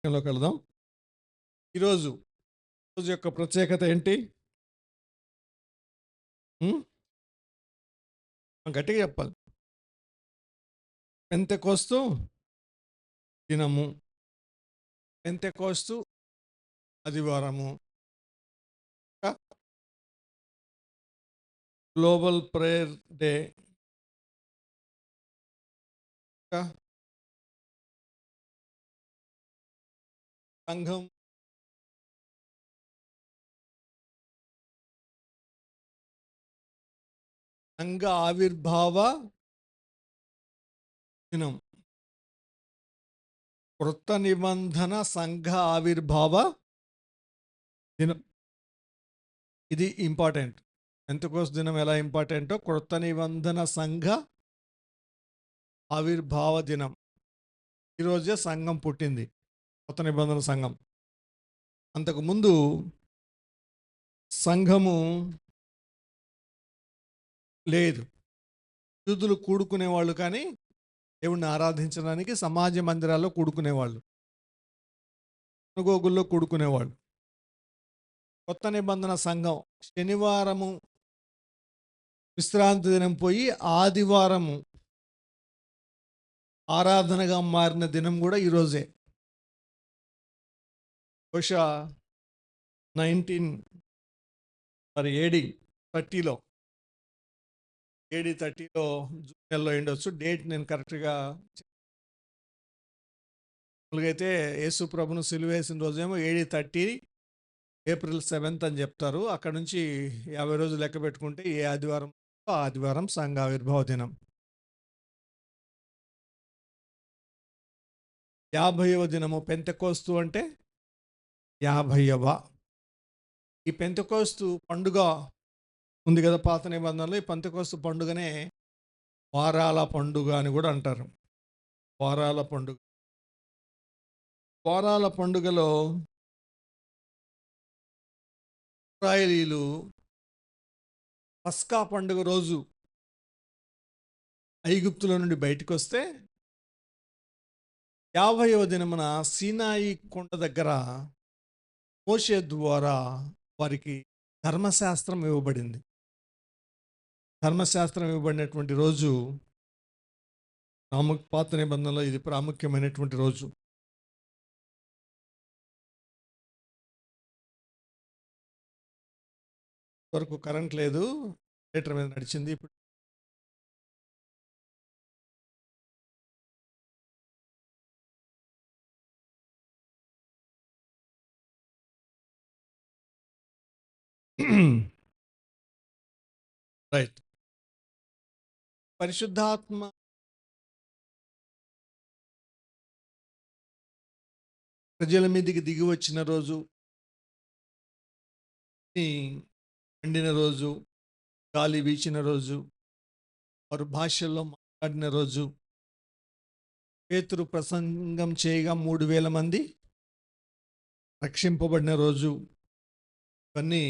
లోకి వెళదాం. ఈరోజు రోజు యొక్క ప్రత్యేకత ఏంటి? గట్టిగా చెప్పాలి. పెంతెకోస్తు దినము, పెంతెకోస్తు ఆదివారము, గ్లోబల్ ప్రేయర్ డే, సంఘం సంఘ ఆవిర్భావ దినం, క్రొత్త నిబంధన సంఘ ఆవిర్భావ దినం. ఇది ఇంపార్టెంట్. పెంతెకోస్తు దినం ఎలా ఇంపార్టెంటో క్రొత్త నిబంధన సంఘ ఆవిర్భావ దినం. ఈరోజే సంఘం పుట్టింది, కొత్త నిబంధన సంఘం. అంతకుముందు సంఘము లేదు. యూదులు కూడుకునేవాళ్ళు, కానీ దేవుణ్ణి ఆరాధించడానికి సమాజ మందిరాల్లో కూడుకునేవాళ్ళు, సినగోగుల్లో కూడుకునేవాళ్ళు. కొత్త నిబంధన సంఘం శనివారము విశ్రాంతి దినం పోయి ఆదివారము ఆరాధనగా మారిన దినం కూడా ఈరోజే. బహుశా AD 30లో జూన్ నెలలో ఉండొచ్చు. డేట్ నేను కరెక్ట్గా అయితే యేసు ప్రభును సిలువేసిన రోజేమో AD 30 April 7 అని చెప్తారు. అక్కడ నుంచి 50 రోజులు లెక్క పెట్టుకుంటే ఏ ఆదివారం సంఘ ఆవిర్భావ దినం. 50వ దినము పెంతెకోస్తు అంటే 50వ. ఈ పెంతెకోస్తు పండుగ ఉంది కదా పాత నిబంధనలో. ఈ పెంతెకోస్తు పండుగనే వారాల పండుగ అని కూడా అంటారు. వారాల పండుగలో ఇశ్రాయేలీలు పస్కా పండుగ రోజు ఐగుప్తులో నుండి బయటకు వస్తే 50వ దినమున సీనాయి కొండ దగ్గర మోషే ద్వారా వారికి ధర్మశాస్త్రం ఇవ్వబడింది. ధర్మశాస్త్రం ఇవ్వబడినటువంటి రోజు పాత నిబంధనలో ఇది ప్రాముఖ్యమైనటువంటి రోజు. వరకు కరెంట్ లేదు, థియేటర్ మీద నడిచింది. ఇప్పుడు రైట్. పరిశుద్ధాత్మ ప్రజల మీదకి దిగి వచ్చిన రోజు, పండిన రోజు, గాలి వీచిన రోజు, వారు భాషల్లో మాట్లాడిన రోజు, పేతురు ప్రసంగం చేయగా 3000 మంది రక్షింపబడిన రోజు, ఇవన్నీ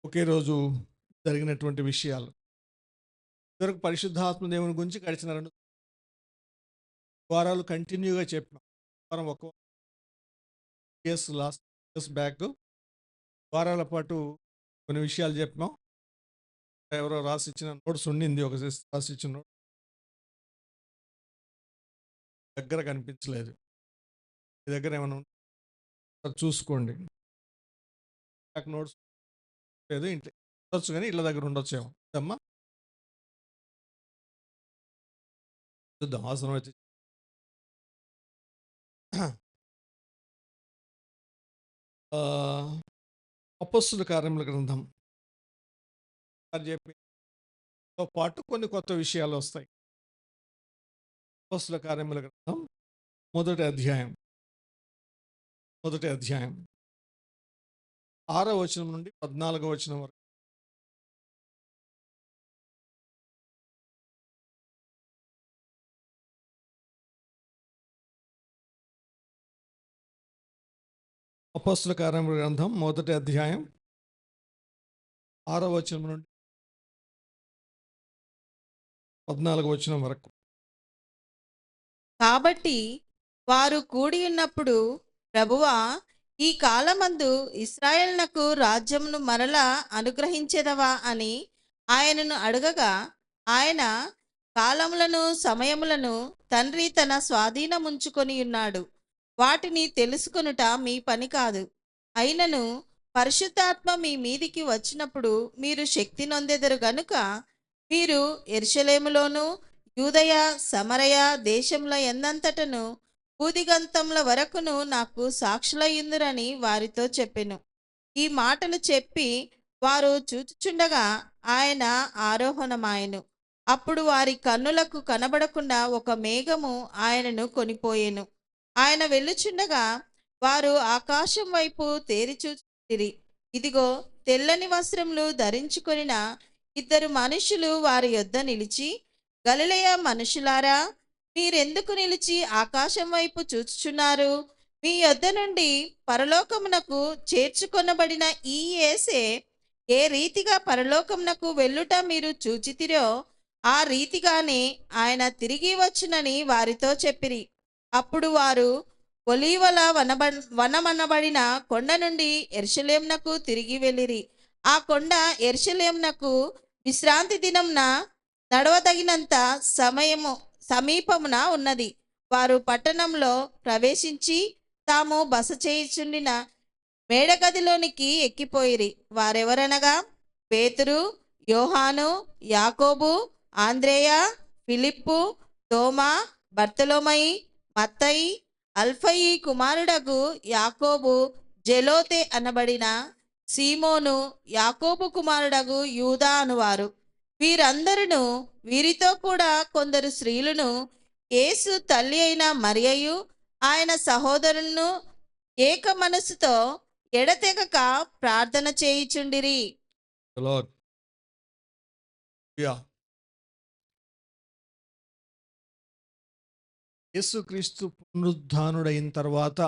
ఒకే రోజు జరిగినటువంటి విషయాలు. ఇవరకు పరిశుద్ధాత్మ దేవుని గురించి గడిచిన 2 వారాలు కంటిన్యూగా చెప్పినాం. వారం ఒక లాస్ట్ ఇయర్స్ బ్యాక్ వారాల పాటు కొన్ని విషయాలు చెప్పినాం. ఎవరో రాసిచ్చిన నోట్స్ ఉండింది, ఒక రాసిచ్చిన నోట్ దగ్గర కనిపించలేదు. మీ దగ్గర ఏమైనా చూసుకోండి. నోట్స్ లేదు, ఇంట్లో ఉండొచ్చు, కానీ ఇళ్ళ దగ్గర ఉండొచ్చేమో. అమ్మా చూద్దాం, అవసరం అయితే. అపొస్తలుల కార్యముల గ్రంథం చెప్పితో పాటు కొన్ని కొత్త విషయాలు వస్తాయి. అపొస్తలుల కార్యముల గ్రంథం మొదటి అధ్యాయం 6వ వచనం నుండి 14వ వచనం వరకు. అపొస్తలుల కార్యముల గ్రంథం మొదటి అధ్యాయం 6వ వచనం నుండి 14వ వచనం వరకు. కాబట్టి వారు కూడి ఉన్నప్పుడు ప్రభువా, ఈ కాలమందు ఇశ్రాయేలునకు రాజ్యమును మరలా అనుగ్రహించెదవా అని ఆయనను అడగగా, ఆయన కాలములను సమయములను తండ్రి తన స్వాధీనముంచుకొని ఉన్నాడు. వాటిని తెలుసుకొనుట మీ పని కాదు. అయినను పరిశుద్ధాత్మ మీ మీదికి వచ్చినప్పుడు మీరు శక్తి నొందెదరు గనుక, మీరు యెరూషలేములోను యూదయ సమరయ దేశముల ఎందంతటను భూదిగంతముల వరకును నాకు సాక్షులయ్యుందురని వారితో చెప్పెను. ఈ మాటలు చెప్పి వారు చూచుచుండగా ఆయన ఆరోహణమాయెను. అప్పుడు వారి కన్నులకు కనబడకుండా ఒక మేఘము ఆయనను కొనిపోయెను. ఆయన వెళ్ళుచుండగా వారు ఆకాశం వైపు తేరి చూచిరి. ఇదిగో, తెల్లని వస్త్రములు ధరించుకొనిన ఇద్దరు మనుషులు వారి యొద్ద నిలిచి, గలిలయ మనుషులారా, మీరెందుకు నిలిచి ఆకాశం వైపు చూచుచున్నారు? మీ యొద్ద నుండి పరలోకమునకు చేర్చుకొనబడిన ఈ యేసే ఏ రీతిగా పరలోకమునకు వెళ్ళుట మీరు చూచితిరో, ఆ రీతిగానే ఆయన తిరిగి వచ్చునని వారితో చెప్పిరి. అప్పుడు వారు ఒలీవల వనమనబడిన కొండ నుండి యెరూషలేమునకు తిరిగి వెళ్ళిరి. ఆ కొండ యెరూషలేమునకు విశ్రాంతి దినంన నడవదగినంత సమీపమున ఉన్నది. వారు పట్టణంలో ప్రవేశించి తాము బస చేయుచుండిన మేడగదిలోనికి ఎక్కిపోయిరి. వారెవరనగా పేతురు, యోహాను, యాకోబు, ఆంద్రేయ, ఫిలిప్పు, తోమా, బర్తలోమయి, మత్తయి, అల్ఫయి కుమారుడగు యాకోబు, జెలోతే అనబడిన సీమోను, యాకోబు కుమారుడగు యూదా అనువారు. వీరందరూ వీరితో కూడా కొందరు స్త్రీలను, యేసు తల్లి అయిన మరియయు ఆయన సహోదరులను ఏక మనసుతో ఎడతెగక ప్రార్థన చేయుచుండిరి. లార్డ్ యా యేసుక్రీస్తు పునరుద్ధానుడైన తర్వాత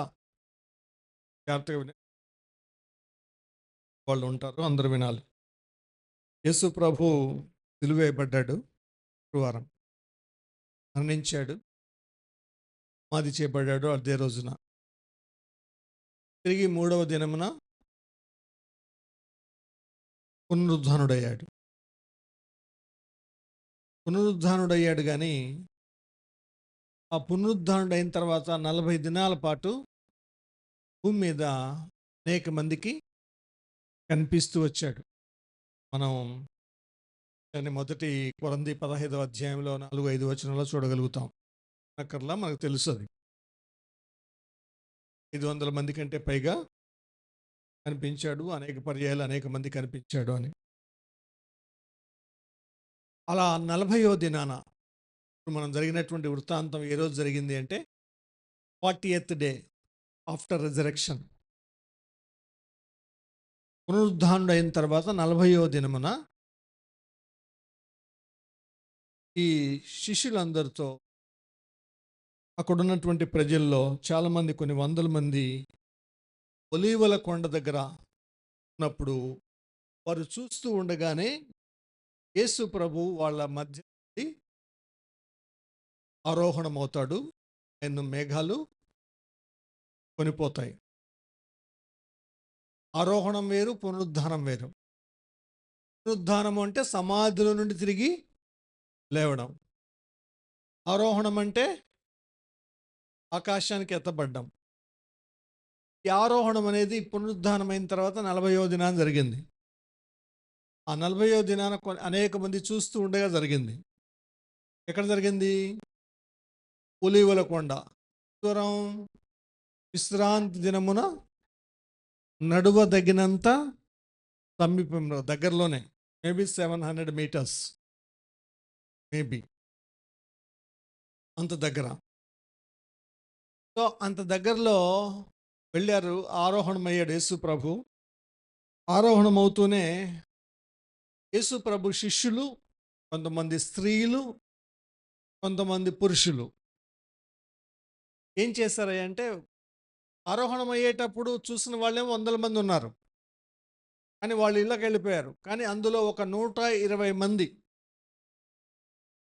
జాగ్రత్తగా వాళ్ళు ఉంటారు, అందరూ వినాలి. యేసు ప్రభు సిలువేయబడ్డాడు, శుక్రవారం మరణించాడు, సమాధి చేయబడ్డాడు. అదే రోజున తిరిగి మూడవ దినమున పునరుద్ధానుడయ్యాడు. పునరుద్ధానుడయ్యాడు కానీ ఆ పునరుద్ధానుడైన తర్వాత 40 దినాల పాటు భూమి మీద అనేక మందికి కనిపిస్తూ వచ్చాడు. మనం మొదటి కొరింథీ 15వ అధ్యాయంలో 4-5 వచనంలో చూడగలుగుతాం. అక్కర్లా మనకు తెలుసు, అది 500 మంది కంటే పైగా కనిపించాడు, అనేక పర్యాయాలు అనేక మంది కనిపించాడు అని. అలా 40వ దినాన మనం జరిగినటువంటి వృత్తాంతం ఏ రోజు జరిగింది అంటే 40th డే ఆఫ్టర్ రిజరెక్షన్. పునరుద్ధానుడు అయిన తర్వాత 40వ దినమున ఈ శిష్యులందరితో అక్కడ ఉన్నటువంటి ప్రజల్లో చాలామంది, కొన్ని వందల మంది ఒలీవల కొండ దగ్గర ఉన్నప్పుడు వారు చూస్తూ ఉండగానే యేసు ప్రభు వాళ్ళ మధ్య ఆరోహణమవుతాడు. ఆయన మేఘాలు కొనిపోతాయి. ఆరోహణం వేరు, పునరుద్ధానం వేరు. పునరుద్ధానం అంటే సమాధుల నుండి తిరిగి లేవడం. ఆరోహణం అంటే ఆకాశానికి ఎత్తబడ్డం. ఈ ఆరోహణం అనేది పునరుద్ధానం అయిన తర్వాత 40వ దినాన జరిగింది. ఆ 40వ దినాన అనేక మంది చూస్తూ ఉండగా జరిగింది. ఎక్కడ జరిగింది? ఒలీవల కొండ. దూరం విశ్రాంతి దినమున నడువదగినంత సమీపంలో, దగ్గరలోనే, మేబీ 700 మీటర్స్, మేబీ అంత దగ్గర. సో అంత దగ్గరలో వెళ్ళారు, ఆరోహణమయ్యాడు యేసు ప్రభు. ఆరోహణం అవుతూనే యేసు ప్రభు శిష్యులు, కొంతమంది స్త్రీలు, కొంతమంది పురుషులు ఏం చేశారంటే, ఆరోహణం అయ్యేటప్పుడు చూసిన వాళ్ళేమో 100 మంది ఉన్నారు, కానీ వాళ్ళు ఇళ్ళకి వెళ్ళిపోయారు. కానీ అందులో ఒక 120 మంది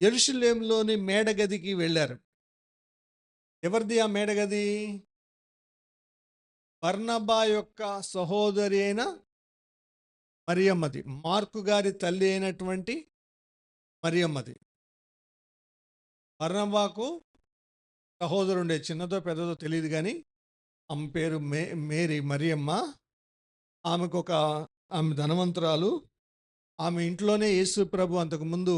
యెరూషలేములోని మేడగదికి వెళ్ళారు. ఎవరిది ఆ మేడగది? బర్నబా యొక్క సహోదరి అయిన మరియమ్మది, మార్కు గారి తల్లి అయినటువంటి మరియమ్మది. బర్నబాకు సహోదరుండే, చిన్నదో పెద్దదో తెలియదు కానీ ఆమె పేరు మేరీ, మరియమ్మ. ఆమె ధనవంతురాలు. ఆమె ఇంట్లోనే యేసు ప్రభు అంతకుముందు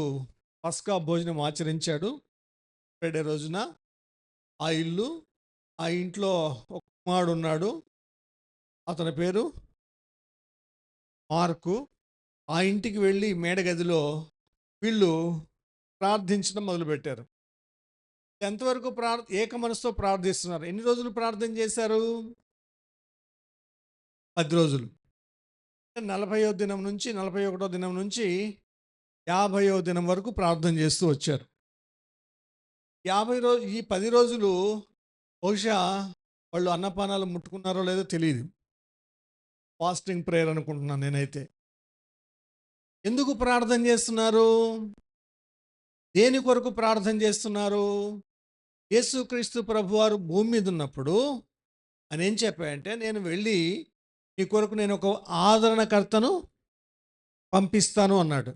పస్కా భోజనం ఆచరించాడు. ఫ్రైడే రోజున ఆ ఇంట్లో ఒక కుమారుడు ఉన్నాడు. అతని పేరు మార్కు. ఆ ఇంటికి వెళ్ళి మేడగదిలో వీళ్ళు ప్రార్థించడం మొదలుపెట్టారు. ఎంతవరకు ఏక మనసుతో ప్రార్థిస్తున్నారు. ఎన్ని రోజులు ప్రార్థన చేశారు? 10 రోజులు. 40వ దినం నుంచి 41వ దినం నుంచి 50వ దినం వరకు ప్రార్థన చేస్తూ వచ్చారు. ఈ 10 రోజులు బహుశా వాళ్ళు అన్నపానాలు ముట్టుకున్నారో లేదో తెలియదు. ఫాస్టింగ్ ప్రేయర్ అనుకుంటున్నాను నేనైతే. ఎందుకు ప్రార్థన చేస్తున్నారు? దేని కొరకు ప్రార్థన చేస్తున్నారు? యేసుక్రీస్తు ప్రభువారు భూమి మీద ఉన్నప్పుడు అని ఏం చెప్పాయంటే, నేను వెళ్ళి నీ కొరకు నేను ఒక ఆదరణకర్తను పంపిస్తాను అన్నాడు.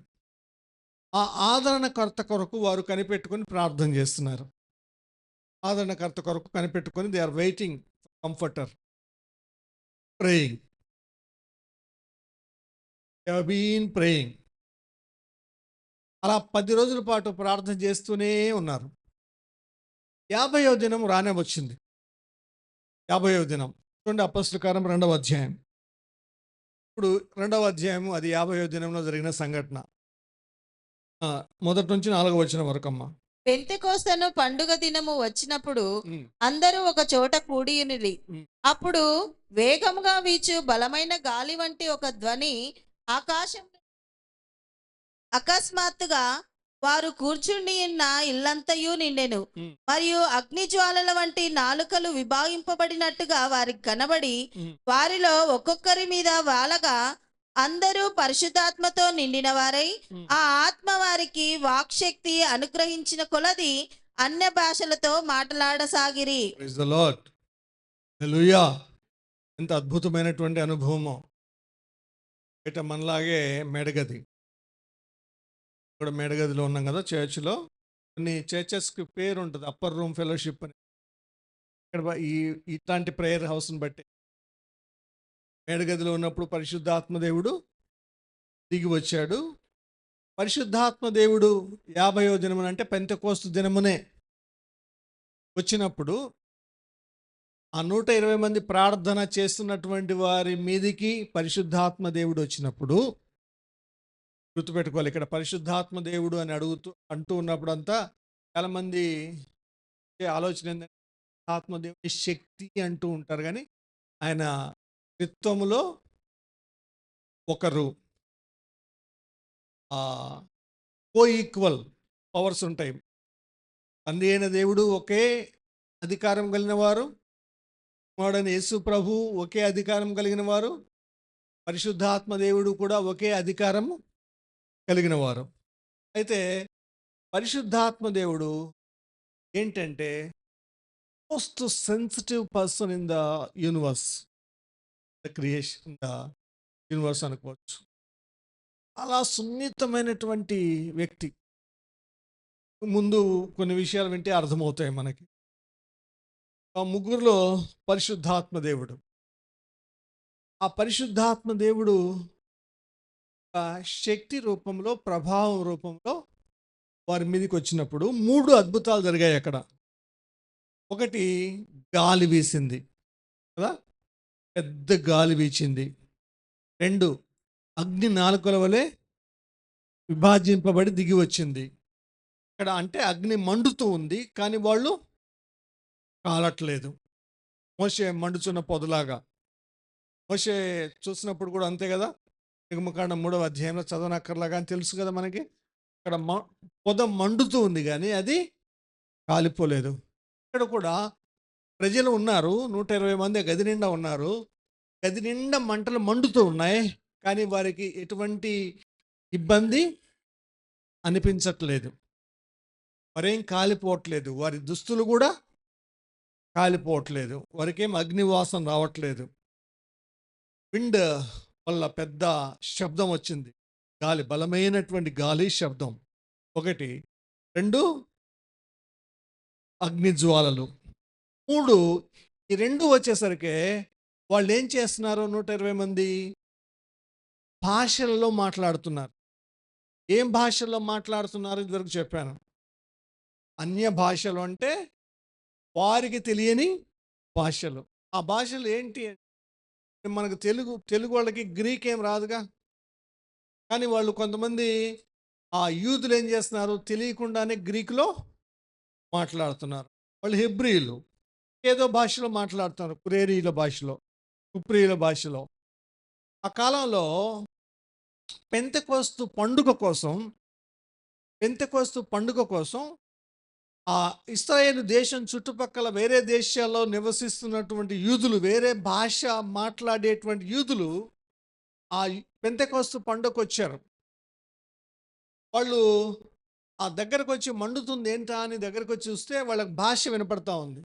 ఆ ఆదరణకర్త కొరకు వారు కనిపెట్టుకొని ప్రార్థన చేస్తున్నారు. ఆదరణకర్త కొరకు కనిపెట్టుకొని they are waiting for comforter, praying. They have been praying. అలా 10 రోజుల పాటు ప్రార్థన చేస్తూనే ఉన్నారు. 50వ దినం రానే వచ్చింది. 50వ దినం చూడండి, అపొస్తలుల కార్యం 2వ అధ్యాయం. ఇప్పుడు 2వ అధ్యాయము, అది 50వ దినంలో జరిగిన సంఘటన. మొదటి నుంచి 4వ వచనం వరకు అమ్మ. పెంతెకోస్తను పండుగ దినము వచ్చినప్పుడు అందరూ ఒక చోట కూడియునిరి. అప్పుడు వేగముగా వీచు బలమైన గాలి వంటి ఒక ధ్వని ఆకాశం అకస్మాత్తుగా వారు కూర్చుండి ఉన్న ఇల్లంతయు నిండెను. మరియు అగ్నిజ్వాలల వంటి నాలుకలు విభాగింపబడినట్టుగా వారికి కనబడి వారిలో ఒక్కొక్కరి మీద వాలగా అందరూ పరిశుద్ధాత్మతో నిండిన వారై ఆ ఆత్మ వారికి వాక్శక్తి అనుగ్రహించిన కొలది అన్య భాషలతో మాట్లాడసాగిరి. Praise the lord. హల్లెలూయా. ఎంత అద్భుతమైనటువంటి అనుభవమో. ఇట మనలాగే మేడగది, ఇక్కడ మేడగదిలో ఉన్నాం కదా చర్చ్లో. కొన్ని చర్చెస్కి పేరు ఉంటుంది, అప్పర్ రూమ్ ఫెలోషిప్ అని. ఇక్కడ ఇట్లాంటి ప్రేయర్ హౌస్ని బట్టి మేడగదిలో ఉన్నప్పుడు పరిశుద్ధాత్మ దేవుడు దిగి వచ్చాడు. పరిశుద్ధాత్మ దేవుడు 50వ దినమున, అంటే పెంతెకోస్తు దినమునే వచ్చినప్పుడు ఆ 120 మంది ప్రార్థన చేస్తున్నటువంటి వారి మీదికి పరిశుద్ధాత్మ దేవుడు వచ్చినప్పుడు, గుర్తుపెట్టుకోవాలి, ఇక్కడ పరిశుద్ధాత్మ దేవుడు అని అంటూ ఉన్నప్పుడు అంతా చాలామంది ఆలోచన ఏంటంటే ఆత్మదేవుని శక్తి అంటూ ఉంటారు, కానీ ఆయన త్రిత్వములో ఒకరు. ఈక్వల్ పవర్స్ ఉంటాయి. తండ్రి అయిన దేవుడు ఒకే అధికారం కలిగిన వారు, కుమారుడైన యేసు ప్రభు ఒకే అధికారం కలిగిన వారు, పరిశుద్ధాత్మ దేవుడు కూడా ఒకే అధికారం కలిగిన వారు. అయితే పరిశుద్ధాత్మ దేవుడు ఏంటంటే most sensitive person in the universe, the creation, the universe అనుకోవచ్చు. అలా సున్నితమైనటువంటి వ్యక్తి. ముందు కొన్ని విషయాలు వింటే అర్థమవుతాయి మనకి. ఆ ముగ్గురులో పరిశుద్ధాత్మ దేవుడు, ఆ పరిశుద్ధాత్మ దేవుడు శక్తి రూపంలో, ప్రభావం రూపంలో వారి మీదకి వచ్చినప్పుడు 3 అద్భుతాలు జరిగాయి అక్కడ. ఒకటి, గాలి వీసింది కదా, పెద్ద గాలి వీచింది. 2, అగ్ని నాలుకల వలె విభాజింపబడి దిగి వచ్చింది. ఇక్కడ అంటే అగ్ని మండుతూ ఉంది, కానీ వాళ్ళు కాలట్లేదు. మోషే మండుచున్న పొదలాగా. మోషే చూసినప్పుడు కూడా అంతే కదా, నిర్గమకాండం 3వ అధ్యాయంలో చదవనక్కర్లాగా అని తెలుసు కదా మనకి. ఇక్కడ పొద మండుతూ ఉంది కానీ అది కాలిపోలేదు. ఇక్కడ కూడా ప్రజలు ఉన్నారు, 120 మంది గది నిండా ఉన్నారు. గది నిండా మంటలు మండుతూ ఉన్నాయి, కానీ వారికి ఎటువంటి ఇబ్బంది అనిపించట్లేదు. వారేం కాలిపోవట్లేదు, వారి దుస్తులు కూడా కాలిపోవట్లేదు, వారికేం అగ్నివాసన రావట్లేదు. విండ్ వల్ల పెద్ద శబ్దం వచ్చింది. గాలి, బలమైనటువంటి గాలి శబ్దం ఒకటి. 2 అగ్ని జ్వాలలు. 3 ఈ 2 వచ్చేసరికి వాళ్ళు ఏం చేస్తున్నారు? 120 మంది భాషలలో మాట్లాడుతున్నారు. ఏం భాషల్లో మాట్లాడుతున్నారు? ఇదివరకు చెప్పాను. అన్య భాషలు అంటే వారికి తెలియని భాషలు. ఆ భాషలు ఏంటి? మనకు తెలుగు వాళ్ళకి గ్రీక్ ఏం రాదుగా. కానీ వాళ్ళు కొంతమంది ఆ యూదులు ఏం చేస్తున్నారు? తెలియకుండానే గ్రీకులో మాట్లాడుతున్నారు. వాళ్ళు హెబ్రీలు ఏదో భాషలో మాట్లాడుతున్నారు, కురేరీల భాషలో, కుప్రీల భాషలో. ఆ కాలంలో పెంతెకోస్తు పండుగ కోసం ఆ ఇశ్రాయేలు దేశం చుట్టుపక్కల వేరే దేశాల్లో నివసిస్తున్నటువంటి యూదులు, వేరే భాష మాట్లాడేటువంటి యూదులు ఆ పెంతెకోస్తు పండుగకు వచ్చారు. వాళ్ళు ఆ దగ్గరకు వచ్చి మండుతుంది ఏంటా అని దగ్గరకు వచ్చి చూస్తే వాళ్ళకి భాష వినపడతా ఉంది.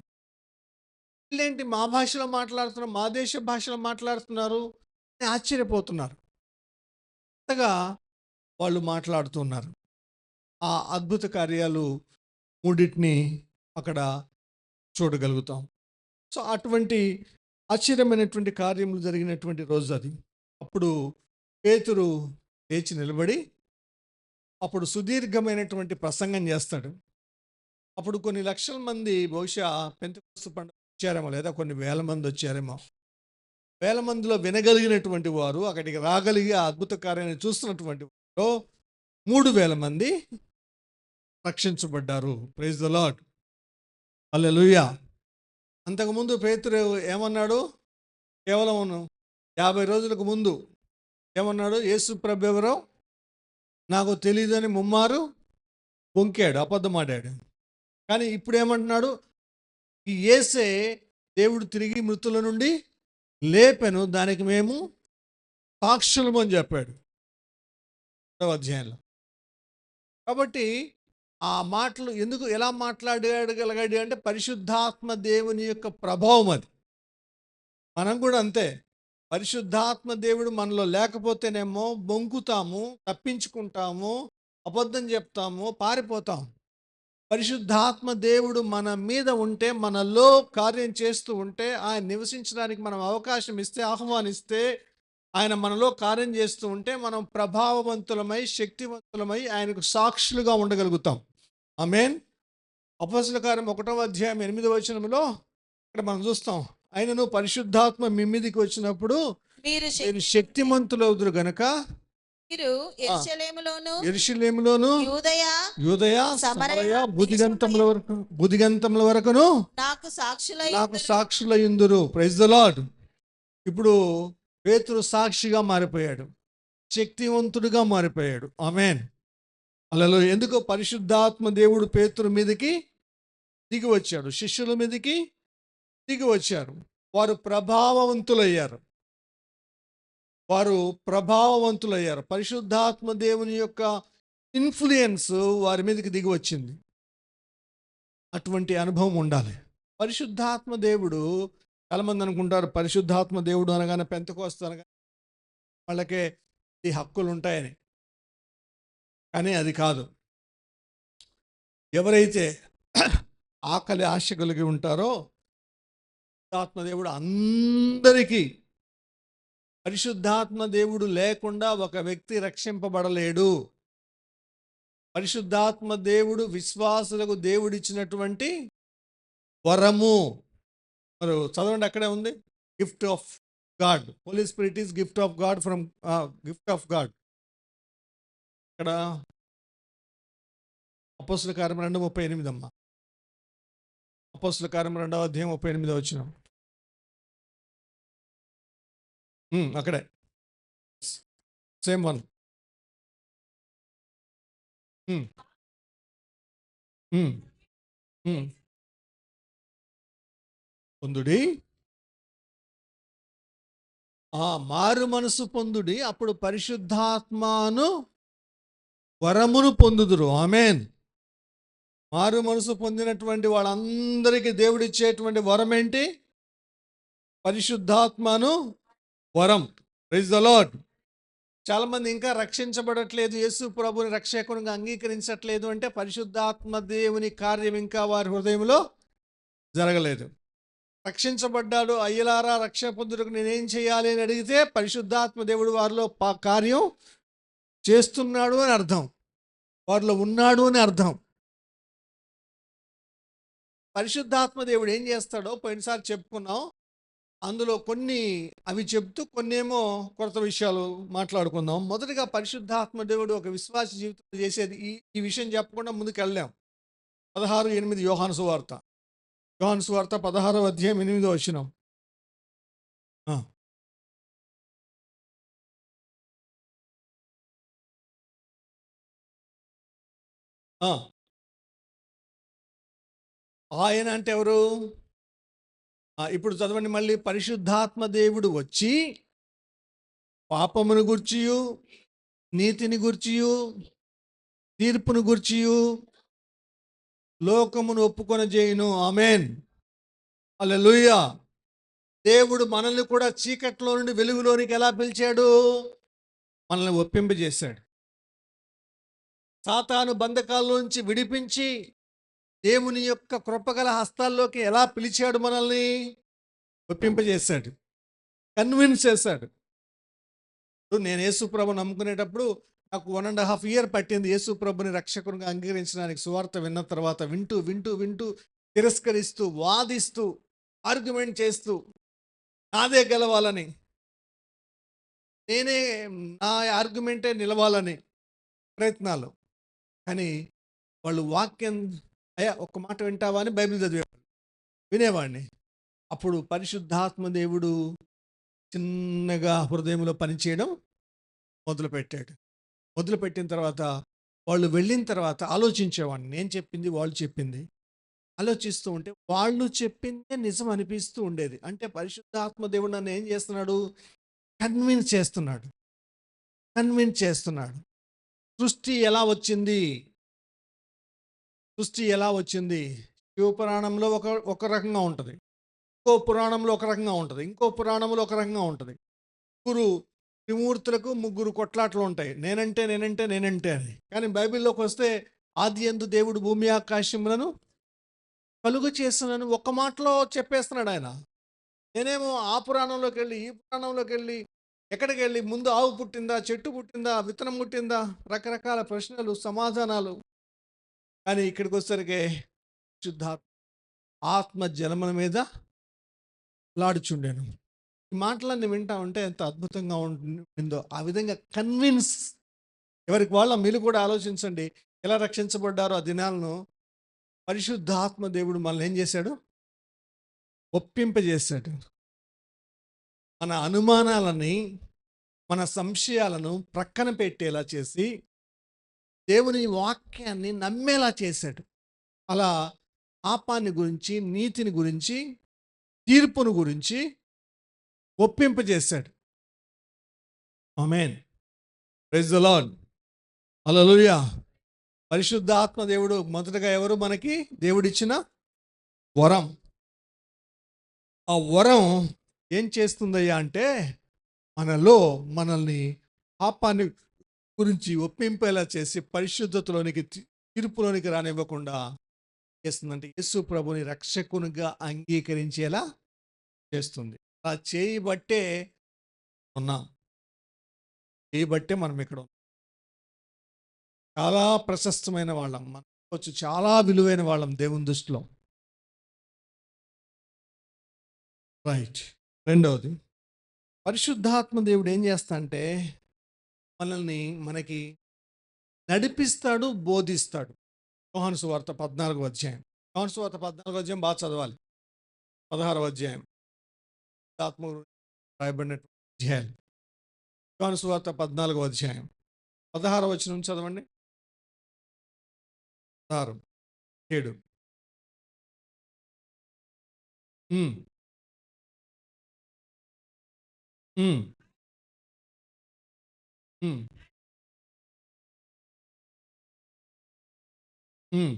వీళ్ళేంటి మా భాషలో మాట్లాడుతున్నారు, మా దేశ భాషలో మాట్లాడుతున్నారు అని ఆశ్చర్యపోతున్నారు. అంతగా వాళ్ళు మాట్లాడుతున్నారు. ఆ అద్భుత కార్యాలు మూడింటిని అక్కడ చూడగలుగుతాం. సో అటువంటి ఆశ్చర్యమైనటువంటి కార్యములు జరిగినటువంటి రోజు అది. అప్పుడు పేతురు లేచి నిలబడి అప్పుడు సుదీర్ఘమైనటువంటి ప్రసంగం చేస్తాడు. అప్పుడు కొన్ని లక్షల మంది బహుశా పెంతెకోస్తు పండుగ వచ్చారేమో, లేదా కొన్ని వేల మంది వచ్చారేమో. వేల మందిలో వినగలిగినటువంటి వారు, అక్కడికి రాగలిగి ఆ అద్భుత కార్యాన్ని చూస్తున్నటువంటి వారు 3,000 మంది రక్షించబడ్డారు. ప్రైజ్ ద లార్డ్, హల్లెలూయా. అంతకుముందు పేతురు ఏమన్నాడు? కేవలం 50 రోజులకు ముందు ఏమన్నాడు? యేసు ప్రభు ఎవరో నాకు తెలియదని ముమ్మారు బొంకాడు, అబద్ధమాడాడు. కానీ ఇప్పుడు ఏమంటున్నాడు? ఈ యేసే దేవుడు తిరిగి మృతుల నుండి లేపెను, దానికి మేము సాక్షులము అని చెప్పాడు 6వ అధ్యాయంలో. కాబట్టి ఆ మాటలు ఎలా మాట్లాడగలిగాడు అంటే పరిశుద్ధాత్మ దేవుని యొక్క ప్రభావం అది. మనం కూడా అంతే. పరిశుద్ధాత్మ దేవుడు మనలో లేకపోతేనేమో బొంకుతాము, తప్పించుకుంటాము, అబద్ధం చెప్తాము, పారిపోతాం. పరిశుద్ధాత్మ దేవుడు మన మీద ఉంటే, మనలో కార్యం చేస్తూ ఉంటే, ఆయన నివసించడానికి మనం అవకాశం ఇస్తే, ఆహ్వానిస్తే, ఆయన మనలో కార్యం చేస్తూ ఉంటే మనం ప్రభావవంతులమై, శక్తివంతులమై ఆయనకు సాక్షులుగా ఉండగలుగుతాం. ఆమేన్. అపోస్తలుల కార్యం 1వ అధ్యాయం 8వ వచనంలో ఇక్కడ మనం చూస్తాం, ఆయనను పరిశుద్ధాత్మ మీ మీదికి వచ్చినప్పుడు మీరు మీరు శక్తిమంతులవుదురు గనుక మీరు యెరూషలేములోను యూదయ సమరయ భుదిగంతముల వరకును నాకు సాక్షులయ్యుందురు. Praise the lord. ఇప్పుడు పేతురు సాక్షిగా మారిపోయాడు, శక్తివంతుడిగా మారిపోయాడు. ఆమేన్. హల్లెలూయా. ఎందుకో పరిశుద్ధాత్మ దేవుడు పేతురు మీదకి దిగి వచ్చాడు, శిష్యుల మీదకి దిగి వచ్చారు. వారు ప్రభావవంతులయ్యారు. పరిశుద్ధాత్మ దేవుని యొక్క ఇన్ఫ్లుయెన్స్ వారి మీదకి దిగి వచ్చింది. అటువంటి అనుభవం ఉండాలి. పరిశుద్ధాత్మ దేవుడు, చాలామంది అనుకుంటారు పరిశుద్ధాత్మ దేవుడు అనగానే పెంతెకోస్తు అనగానే వాళ్ళకే ఈ హక్కులు ఉంటాయని. కానీ అది కాదు. ఎవరైతే ఆకలి ఆశ కలిగి ఉంటారో పరిశుద్ధాత్మ దేవుడు అందరికీ, పరిశుద్ధాత్మ దేవుడు లేకుండా ఒక వ్యక్తి రక్షింపబడలేడు. పరిశుద్ధాత్మ దేవుడు విశ్వాసులకు దేవుడిచ్చినటువంటి వరము. మరి చదవండి, అక్కడే ఉంది, gift of God. Holy Spirit is gift of God from gift of God. ఇక్కడ అపోస్తలుల కార్యం 2:38 అమ్మా. అపోస్తలుల కార్యం 2వ అధ్యాయం 38 వచనం. అక్కడే సేమ్ వన్. పొందుడి, మారు మనసు పొందుడి, అప్పుడు పరిశుద్ధాత్మను వరమును పొందుదురు. ఆమేన్. మారు మనసు పొందినటువంటి వాళ్ళందరికీ దేవుడిచ్చేటువంటి వరం ఏంటి? పరిశుద్ధాత్మను వరం. Praise the Lord. చాలా మంది ఇంకా రక్షించబడట్లేదు, యేసు ప్రభుని రక్షకునిగా అంగీకరించట్లేదు అంటే పరిశుద్ధాత్మ దేవుని కార్యం ఇంకా వారి హృదయంలో జరగలేదు. రక్షించబడ్డాడు, అయ్యలారా రక్షణ పొందుటకు నేనేం చేయాలి అని అడిగితే పరిశుద్ధాత్మ దేవుడు వారిలో కార్యం చేస్తున్నాడు అని అర్థం, వారిలో ఉన్నాడు అని అర్థం. పరిశుద్ధాత్మ దేవుడు ఏం చేస్తాడో పోయినసారి చెప్పుకున్నాం. అందులో కొన్ని అవి చెప్తూ కొన్నేమో కొత్త విషయాలు మాట్లాడుకుందాం. మొదటిగా పరిశుద్ధాత్మ దేవుడు ఒక విశ్వాస జీవితంలో చేసేది ఈ విషయం చెప్పకుండా ముందుకు వెళ్ళాం. 16:8 యోహాను సువార్త. యోహాను సువార్త 16వ అధ్యాయం 8వ వచనం. ఆయన అంటే ఎవరు? ఇప్పుడు చదవండి మళ్ళీ. పరిశుద్ధాత్మ దేవుడు వచ్చి పాపమును గూర్చియు, నీతిని గూర్చియు, తీర్పును గూర్చియు లోకమును ఒప్పుకొన చేయును. ఆమేన్. హల్లెలూయా. దేవుడు మనల్ని కూడా చీకట్లో నుండి వెలుగులోనికి ఎలా పిలిచాడు? మనల్ని ఒప్పింపజేశాడు. సాతాను బంధకాల్లోంచి విడిపించి దేవుని యొక్క కృపగల హస్తాల్లోకి ఎలా పిలిచాడు? మనల్ని ఒప్పింపజేశాడు, కన్విన్స్ చేశాడు. నేను యేసుప్రభు నమ్ముకునేటప్పుడు నాకు 1.5 year పట్టింది యేసుప్రభుని రక్షకునిగా అంగీకరించడానికి. సువార్త విన్న తర్వాత వింటూ వింటూ వింటూ తిరస్కరిస్తూ, వాదిస్తూ, ఆర్గ్యుమెంట్ చేస్తూ, నాదే గెలవాలని, నేనే నా ఆర్గ్యుమెంటే నిలవాలని ప్రయత్నాలు. కానీ వాళ్ళు వాక్యం, అయ్యా ఒక్క మాట వింటావా అని బైబిల్ చదివేవాళ్ళు, వినేవాడిని. అప్పుడు పరిశుద్ధాత్మ దేవుడు చిన్నగా హృదయంలో పనిచేయడం మొదలుపెట్టాడు. మొదలుపెట్టిన తర్వాత వాళ్ళు వెళ్ళిన తర్వాత ఆలోచించేవాడిని. నేను చెప్పింది, వాళ్ళు చెప్పింది ఆలోచిస్తూ ఉంటే వాళ్ళు చెప్పిందే నిజం అనిపిస్తూ ఉండేది. అంటే పరిశుద్ధాత్మ దేవుడు నన్ను ఏం చేస్తున్నాడు? కన్విన్స్ చేస్తున్నాడు, కన్విన్స్ చేస్తున్నాడు. సృష్టి ఎలా వచ్చింది? సృష్టి ఎలా వచ్చింది? శివపురాణంలో ఒక రకంగా ఉంటుంది, ఇంకో పురాణంలో ఒక రకంగా ఉంటుంది, ఇంకో పురాణంలో ఒక రకంగా ఉంటుంది. ముగ్గురు త్రిమూర్తులకు ముగ్గురు కొట్లాట్లు ఉంటాయి, నేనంటే నేనంటే నేనంటే అని. కానీ బైబిల్లోకి వస్తే ఆది యందు దేవుడు భూమి ఆకాశములను కలుగు చేస్తున్నాను ఒక్క మాటలో చెప్పేస్తున్నాడు ఆయన. నేనేమో ఆ పురాణంలోకి వెళ్ళి ఈ పురాణంలోకి వెళ్ళి ఎక్కడికి వెళ్ళి ముందు ఆవు పుట్టిందా, చెట్టు పుట్టిందా, విత్తనం పుట్టిందా, రకరకాల ప్రశ్నలు, సమాధానాలు. కానీ ఇక్కడికి వచ్చేసరికి శుద్ధాత్మ ఆత్మ జలముల మీద లాడుచుండాను. ఈ మాటలన్నీ వింటా ఉంటే ఎంత అద్భుతంగా ఉంటుందో. ఆ విధంగా కన్విన్స్, ఎవరికి వాళ్ళ మీరు కూడా ఆలోచించండి. ఎలా రక్షించబడ్డారో ఆ దినాలను పరిశుద్ధాత్మ దేవుడు మనల్ని ఏం చేశాడు? ఒప్పింపజేశాడు. మన అనుమానాలని, మన సంశయాలను ప్రక్కన పెట్టేలా చేసి దేవుని వాక్యాన్ని నమ్మేలా చేశాడు. అలా పాపాన్ని గురించి, నీతిని గురించి, తీర్పును గురించి ఒప్పింపజేశాడు. Amen. Praise the lord. Hallelujah. పరిశుద్ధాత్మ దేవుడు మొదటగా ఎవరు? మనకి దేవుడిచ్చిన వరం. ఆ వరం ఏం చేస్తుందయ్యా అంటే మనల్ని పాపాన్ని గురించి ఒప్పింపేలా చేసి పరిశుద్ధతలోనికి, తీర్పులోనికి రానివ్వకుండా చేస్తుందంటే యేసు ప్రభుని రక్షకునిగా అంగీకరించేలా చేస్తుంది. అలా చేయబట్టే ఉన్నాం, చేయబట్టే మనం ఇక్కడ ఉన్నాం. చాలా ప్రశస్తమైన వాళ్ళం, మనం చాలా విలువైన వాళ్ళం దేవుని దృష్టిలో. రైట్. రెండవది, పరిశుద్ధాత్మ దేవుడు ఏం చేస్తా అంటే మనకి నడిపిస్తాడు, బోధిస్తాడు. యోహాను సువార్త 14వ అధ్యాయం. యోహాను సువార్త 14వ అధ్యాయం బాగా చదవాలి. 16వ అధ్యాయం ఆత్మ రాయబడినటువంటి అధ్యాయాలు. యోహాను సువార్త 14వ అధ్యాయం 16వ వచనం చదవండి. 16, 7. ఉమ్, ఉమ్, ఉమ్, ఉమ్,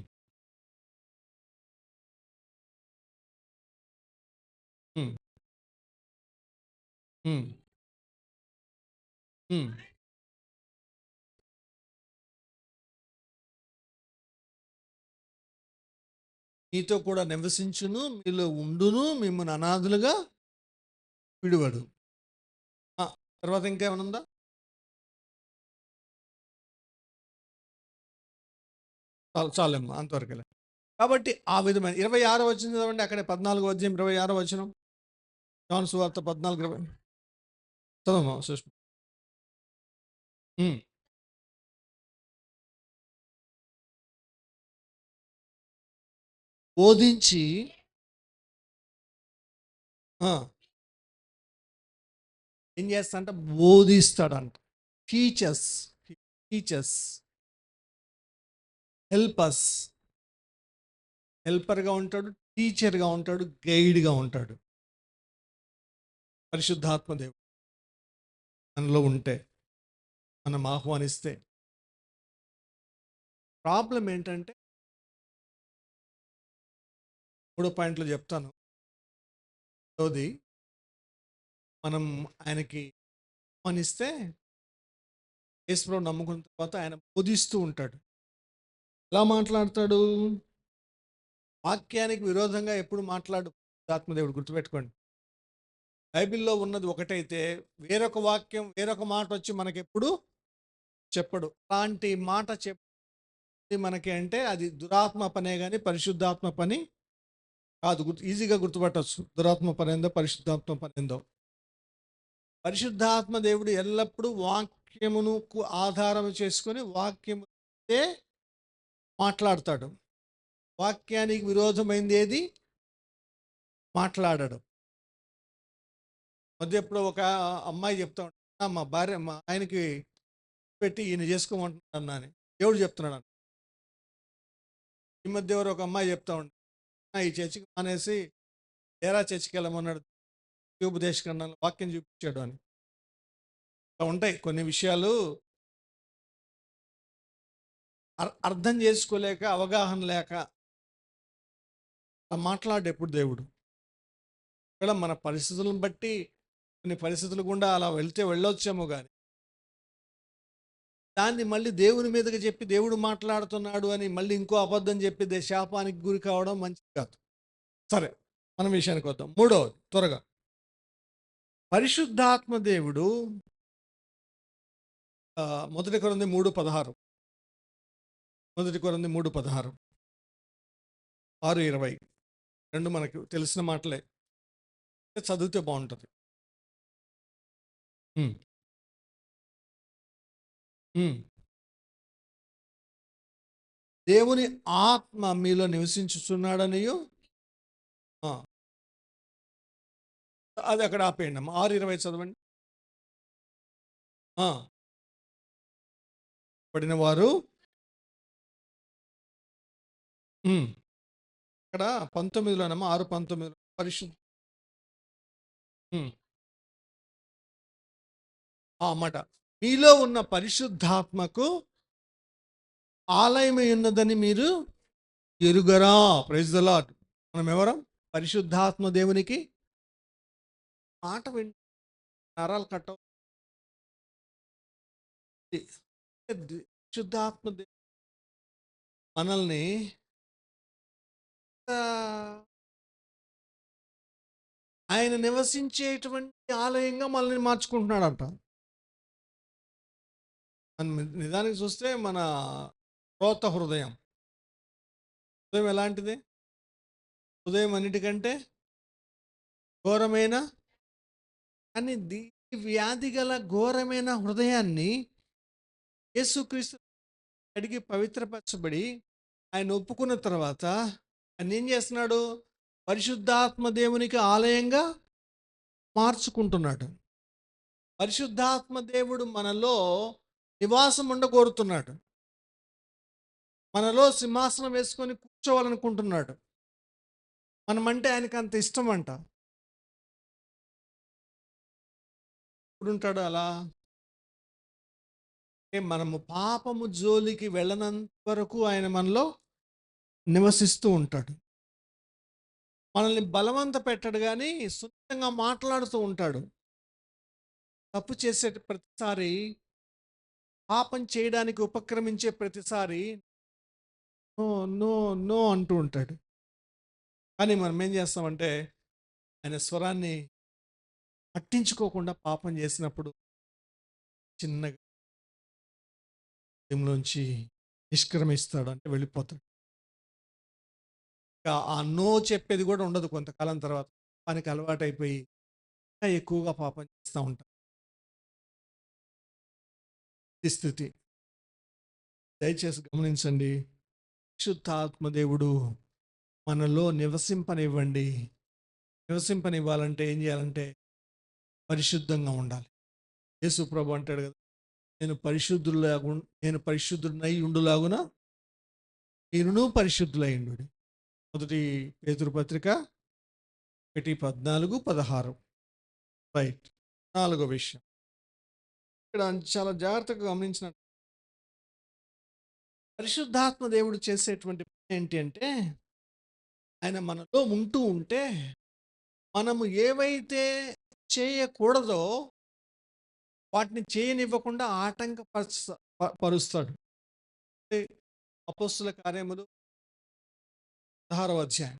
ఉమ్, ఉమ్. ఉమ్. మీతో కూడా నివసించును, మీలో ఉండును, మిమ్మల్ని అనాథులుగా విడువడు. ఆ, తర్వాత ఇంకేమైనా ఉందా? చాలమ్మా అంతవరకులే. కాబట్టి ఆ విధమైన 26 వచ్చింది చదవండి, అక్కడే 14 అధ్యాయం 26 వచనం. యోహాను సువార్త 14:20 చదవమ్మా సుష్మ. ఉమ్. బోధించి ఆ, ఏం చేస్తాడంట? బోధిస్తాడంట. Teachers, teachers, helpers. హెల్పర్గా ఉంటాడు, టీచర్గా ఉంటాడు, గైడ్గా ఉంటాడు. పరిశుద్ధాత్మ దేవుడు మనలో ఉంటే, మనం ఆహ్వానిస్తే. ప్రాబ్లం ఏంటంటే 3 పాయింట్లు చెప్తాను. రెండోది, మనం ఆయనకి ఆహ్వానిస్తే యేసుప్రభువుని నమ్ముకున్న తర్వాత ఆయన బోధిస్తూ ఉంటాడు. ఎలా మాట్లాడతాడు? వాక్యానికి విరోధంగా ఎప్పుడు మాట్లాడు ఆత్మదేవుడు, గుర్తుపెట్టుకోండి. బైబిల్లో ఉన్నది ఒకటైతే వేరొక వాక్యం, వేరొక మాట వచ్చి మనకెప్పుడు చెప్పడు. అలాంటి మాట చెప్పి మనకి అంటే అది దురాత్మ పనే కానీ పరిశుద్ధాత్మ పని కాదు. ఈజీగా గుర్తుపట్టవచ్చు దురాత్మ పని ఏందో, పరిశుద్ధాత్మ పని ఏందో. పరిశుద్ధాత్మ దేవుడు ఎల్లప్పుడూ వాక్యమును ఆధారం చేసుకొని వాక్యముతే మాట్లాడతాడు. వాక్యానికి విరోధమైంది ఏది మాట్లాడడం. మధ్య ఎప్పుడు ఒక అమ్మాయి చెప్తా ఉంటా, మా భార్య మా ఆయనకి పెట్టి ఈయన చేసుకోమంటున్నాను అని దేవుడు చెప్తున్నాడు అని. ఈ మధ్య ఎవరు ఒక అమ్మాయి చెప్తా ఉంటా, ఈ చర్చికి మానేసి ఏరా చర్చికి వెళ్ళమన్నాడు, ఉపదేశకన్నాను, వాక్యం చూపించాడు అని. అలా ఉంటాయి కొన్ని విషయాలు. అర్థం చేసుకోలేక, అవగాహన లేక మాట్లాడు ఎప్పుడు దేవుడు. ఇక్కడ మన పరిస్థితులను బట్టి కొన్ని పరిస్థితులు గుండా అలా వెళ్తే వెళ్ళొచ్చేమో కానీ దాన్ని మళ్ళీ దేవుని మీదకి చెప్పి దేవుడు మాట్లాడుతున్నాడు అని మళ్ళీ ఇంకో అబద్ధం చెప్పి శాపానికి గురి కావడం మంచిది కాదు. సరే, మన విషయానికి వద్దాం. మూడవది త్వరగా, పరిశుద్ధాత్మ దేవుడు 1 కొరింథీ 3:16, 1 కొరింథీ 3:16, 6:20 రెండు మనకు తెలిసిన మాటలే, చదివితే బాగుంటుంది. దేవుని ఆత్మ మీలో నివసించుచున్నాడనియు, అది అక్కడ ఆపేయండి అమ్మ. 6:20 చదవండి. పడిన వారు ఇక్కడ 19లోనమ్మా, 6:19 పరిశుద్ధ ఆ మాట, మీలో ఉన్న పరిశుద్ధాత్మకు ఆలయమై ఉన్నదని మీరు ఎరుగరా. Praise the lord. మనం ఎవరం? పరిశుద్ధాత్మ దేవునికి మాట వింటే నరాలు కట్టవు. పరిశుద్ధాత్మ మనల్ని ఆయన నివసించేటువంటి ఆలయంగా మనల్ని మార్చుకుంటున్నాడంట. నిజానికి చూస్తే మన శ్రోత హృదయం ఎలాంటిది? హృదయం అన్నిటికంటే ఘోరమైన, కానీ వ్యాధి గల ఘోరమైన హృదయాన్ని యేసుక్రీస్తు అడిగి పవిత్రపరచబడి ఆయన ఒప్పుకున్న తర్వాత ఆయన ఏం చేస్తున్నాడు? పరిశుద్ధాత్మ దేవునికి ఆలయంగా మార్చుకుంటున్నాడు. పరిశుద్ధాత్మ దేవుడు మనలో నివాసం ఉండగోరుతున్నాడు. మనలో సింహాసనం వేసుకొని కూర్చోవాలనుకుంటున్నాడు. మనమంటే ఆయనకు అంత ఇష్టం అంట. ఎప్పుడుంటాడు అలా? మనము పాపము జోలికి వెళ్ళనంత వరకు ఆయన మనలో నివసిస్తూ ఉంటాడు. మనల్ని బలవంత పెట్టడు, కానీ సున్నితంగా మాట్లాడుతూ ఉంటాడు. తప్పు చేసే ప్రతిసారి, పాపం చేయడానికి ఉపక్రమించే ప్రతిసారి నో, నో, నో అంటూ ఉంటాడు. కానీ మనం ఏం చేస్తామంటే ఆయన స్వరాన్ని పట్టించుకోకుండా పాపం చేసినప్పుడు చిన్నగా లోంచి నిష్క్రమిస్తాడు, అంటే వెళ్ళిపోతాడు. ఆ నో చెప్పేది కూడా ఉండదు కొంతకాలం తర్వాత. పనికి అలవాటైపోయి ఇంకా ఎక్కువగా పాపం చేస్తూ ఉంటాం. ఈ స్థితి దయచేసి గమనించండి. పరిశుద్ధాత్మ దేవుడు మనలో నివసింపనివ్వండి. నివసింపనివ్వాలంటే ఏం చేయాలంటే పరిశుద్ధంగా ఉండాలి. యేసు ప్రభు అంటాడు కదా, నేను పరిశుద్ధుడినై ఉండులాగున మీరును పరిశుద్ధులై ఉండుడి. మొదటి పేతురు పత్రిక 1:14-16. రైట్. 4వ విషయం ఇక్కడ చాలా జాగ్రత్తగా గమనించిన, పరిశుద్ధాత్మ దేవుడు చేసేటువంటి పని ఏంటి అంటే, ఆయన మనలో ఉంటూ ఉంటే మనము ఏవైతే చేయకూడదో వాటిని చేయనివ్వకుండా పరుస్తాడు. అపోస్తుల కార్యములు 16వ అధ్యాయం.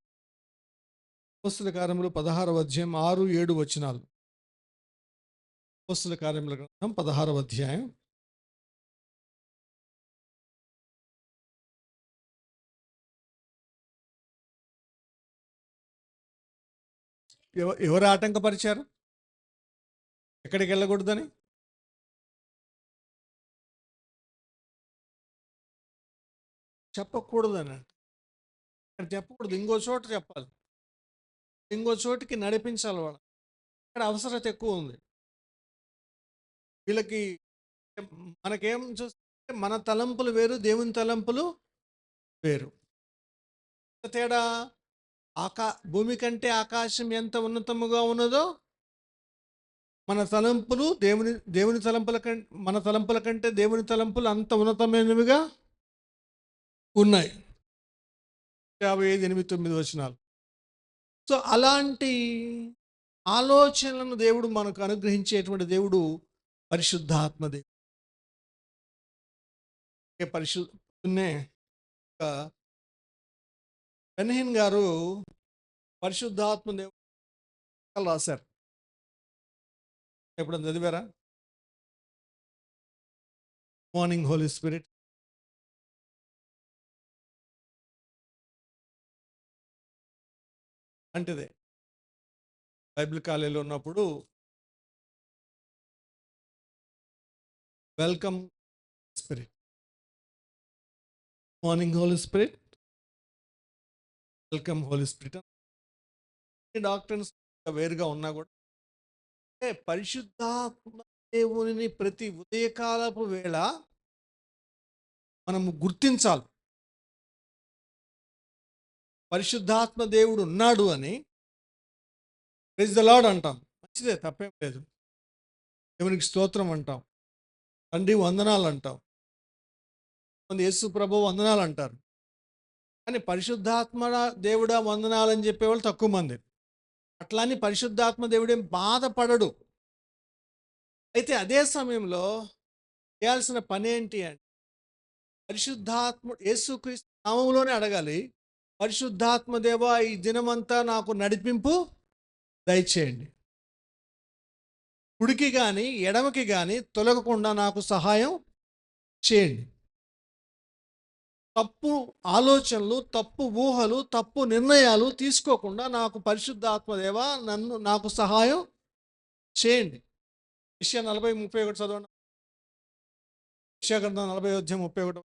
అపోస్తుల కార్యములు 16వ అధ్యాయం 6-7 వచనాలు. అపోస్తుల కార్యముల గ్రంథం 16వ అధ్యాయం. ఎవరు ఆటంకపరిచారు ఎక్కడికి వెళ్ళకూడదని? చెప్పకూడదని. ఇక్కడ చెప్పకూడదు, ఇంకో చోట చెప్పాలి, ఇంకో చోటికి నడిపించాలి. వాళ్ళు ఇక్కడ అవసరత ఎక్కువ ఉంది వీళ్ళకి. మనకేం చూస్తే మన తలంపులు వేరు, దేవుని తలంపులు వేరు. తేడా. భూమి కంటే ఆకాశం ఎంత ఉన్నతముగా ఉన్నదో మన తలంపులు దేవుని తలంపుల కంటే, మన తలంపుల కంటే దేవుని తలంపులు అంత ఉన్నతమైనవిగా ఉన్నాయి. 55-8-9 వచనాలు. సో అలాంటి ఆలోచనలను దేవుడు మనకు అనుగ్రహించేటువంటి దేవుడు పరిశుద్ధాత్మ దేవుడు. పరిశుద్ధనే బెన్హీన్ గారు పరిశుద్ధాత్మ దేవుడు రాశారు. ఎప్పుడన్నా చదివారా? Morning holy spirit. అంటేదే బైబిల్ కాలేజీలో ఉన్నప్పుడు welcome spirit, morning holy spirit, welcome holy spirit. Doctors వేరుగా ఉన్నా కూడా పరిశుద్ధాత్మ దేవుని ప్రతి ఉదయకాలపు వేళ మనము గుర్తించాలి. పరిశుద్ధాత్మ దేవుడు ఉన్నాడు అని ప్రైజ్ ద లార్డ్ అంటాం, మంచిదే, తప్పేం లేదు. దేవునికి స్తోత్రం అంటాం, తండ్రి వందనాలు అంటాం, యేసు ప్రభు వందనాలు అంటారు. కానీ పరిశుద్ధాత్మ దేవుడా వందనాలని చెప్పేవాళ్ళు తక్కువ మంది. అట్లాని పరిశుద్ధాత్మ దేవుడేం బాధపడడు. అయితే అదే సమయంలో చేయాల్సిన పని ఏంటి అంటే, పరిశుద్ధాత్మ యేసుక్రీస్తు నామములోనే అడగాలి, పరిశుద్ధాత్మ దేవా ఈ దినమంతా నాకు నడిపింపు దయచేయండి. కుడికి కానీ ఎడమకి కానీ తొలగకుండా నాకు సహాయం చేయండి. తప్పు ఆలోచనలు, తప్పు ఊహలు, తప్పు నిర్ణయాలు తీసుకోకుండా నాకు పరిశుద్ధాత్మ దేవా నాకు సహాయం చేయండి. యెషయా 40:31 చదవండి. యెషయా గ్రంథం 40:31.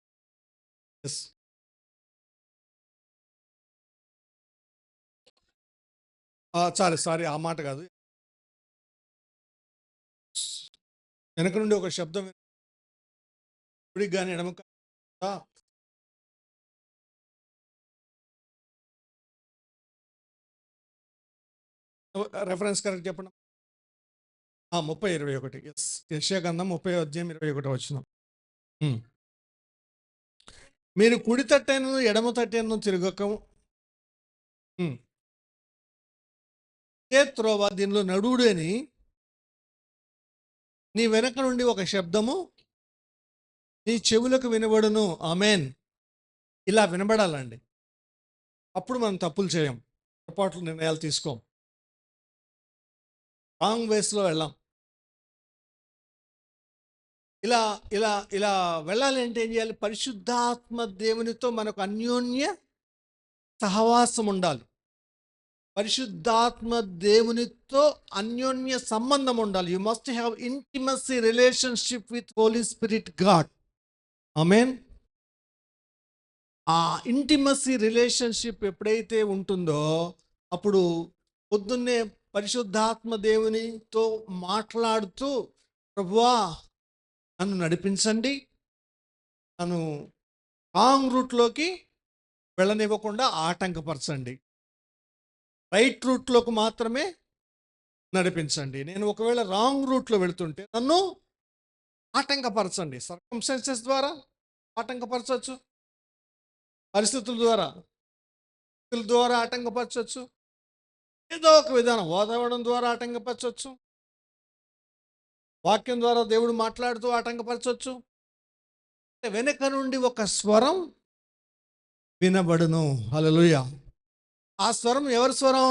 సారీ ఆ మాట కాదు. వెనక నుండి ఒక శబ్దం, కుడికి కానీ ఎడమక. రెఫరెన్స్ కరెక్ట్ చెప్పండి. 30:21. యెషయా గ్రంథం 30:21 వచనం. మీరు కుడి తట్టైన ఎడమ తట్టైన తిరగక త్రోవ దీనిలో నడువుడు అని నీ వెనక నుండి ఒక శబ్దము నీ చెవులకు వినబడును. ఆమెన్. ఇలా వినబడాలండి. అప్పుడు మనం తప్పులు చేయం, పొరపాట్లు నిర్ణయాలు తీసుకోం, రాంగ్ వేస్లో వెళ్ళాం. ఇలా ఇలా ఇలా వెళ్ళాలి అంటే ఏం చేయాలి? పరిశుద్ధాత్మ దేవునితో మనకు అన్యోన్య సహవాసం ఉండాలి. పరిశుద్ధాత్మ దేవునితో అన్యోన్య సంబంధం ఉండాలి. You must have intimacy relationship with holy spirit God. Amen. ఆ ఇంటిమసీ రిలేషన్షిప్ ఎప్పుడైతే ఉంటుందో అప్పుడు పొద్దున్నే పరిశుద్ధాత్మ దేవునితో మాట్లాడుతూ, ప్రభువా నన్ను నడిపించండి, నన్ను రాంగ్ రూట్లోకి వెళ్ళనివ్వకుండా ఆటంకపరచండి, రైట్ రూట్లోకి మాత్రమే నడిపించండి. నేను ఒకవేళ రాంగ్ రూట్లో వెళుతుంటే నన్ను ఆటంకపరచండి. సర్కమ్స్టెన్సెస్ ద్వారా ఆటంకపరచవచ్చు, పరిస్థితుల ద్వారా ఆటంకపరచవచ్చు, ఏదో ఒక విధానం వాతావరణం ద్వారా ఆటంకపరచవచ్చు, వాక్యం ద్వారా దేవుడు మాట్లాడుతూ ఆటంకపరచవచ్చు. వెనక నుండి ఒక స్వరం వినబడును. హల్లెలూయా. ఆ స్వరం ఎవరి స్వరం?